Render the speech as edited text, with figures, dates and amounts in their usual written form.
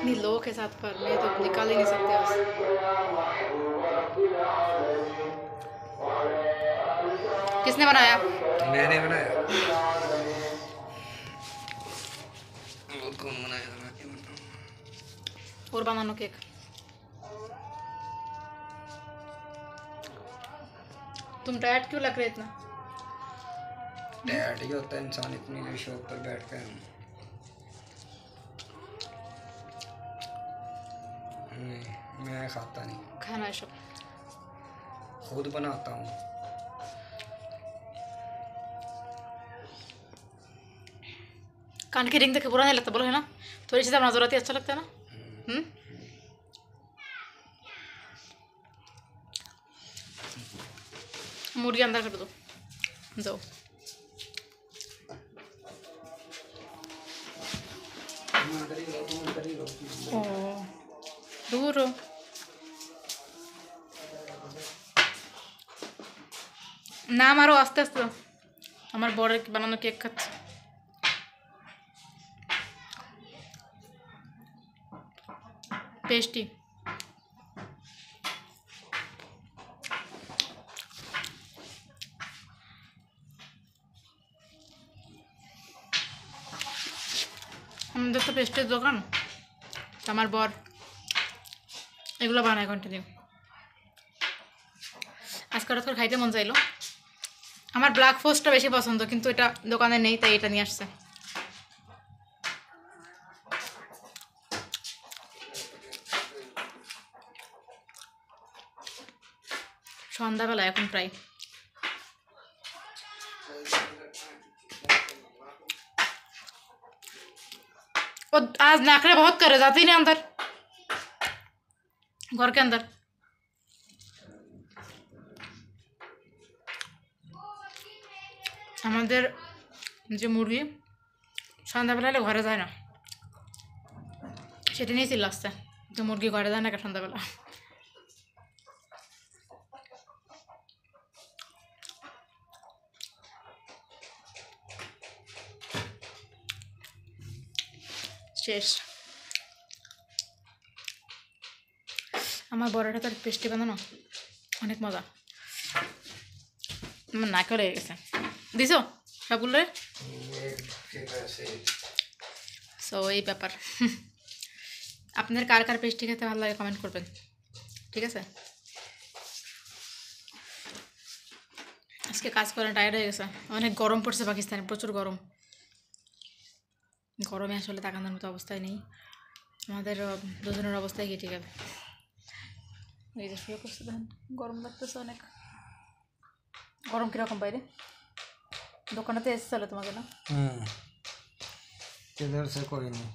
इतनी लोग के साथ पर मैं तो निकाल ही नहीं सकते बस। किसने बनाया? मैंने बनाया। वो कौन बनाया? और बनानो केक। तुम टायर्ड क्यों लग रहे इतना? टायर्ड ही होता है इंसान इतनी देर शॉप पर बैठ कर। नहीं, मैं खाता नहीं। खाना है सब। खुद बनाता हूँ। कान की रिंग देखे बुरा नहीं लगता, बोलो है ना? थोड़ी सी नजर आती है, अच्छा लगता है ना? मुर्गी अंदर कर दो, दो। दूर हो। না আমারও আস্তে আস্তে আমার বড়ের বানানো কেক খাচ্ছে। টেস্টি। আমাদের তো পেস্টের দোকান, আমার বর এগুলো বানায় কন্টিনিউ। আজকে হঠাৎ করে খাইতে মন চাইলো। আমার ব্ল্যাক ফরেস্টটা বেশি পছন্দ, কিন্তু এটা দোকানে নেই তাই এটা নিয়ে আসছে। সন্ধ্যাবেলা এখন প্রায়। वो आज नाखरे बहुत करे, जाते ही नहीं अंदर, घर के अंदर। আমাদের যে মুরগি সন্ধ্যাবেলা হলে ঘরে যায় না, সেটা নিয়ে চিল্লাচ্ছে যে মুরগি ঘরে যায় না কেন সন্ধ্যাবেলা। শেষ। আমার বড়টা তার পেস্টি বানানো অনেক মজা, আমার নাকে লেগে গেছে। দিছো সবগুলো? সো এই ব্যাপার। আপনাদের কার কার পেস্টি খেতে ভালো লাগে কমেন্ট করবেন, ঠিক আছে? আজকে কাজ করে টায়ার্ড হয়ে গেছে, অনেক গরম পড়ছে পাকিস্তানে, প্রচুর গরম। গরমে আসলে তাকানোর মতো অবস্থায় নেই, আমাদের দুজনের অবস্থায় কি ঠিক আছে। এই যে শুয়ে করছে, দেখেন গরম লাগতেছে অনেক। গরম কীরকম বাইরে? দোকানেতে এসে চলে তোমাকে না? किधर से कोई नहीं।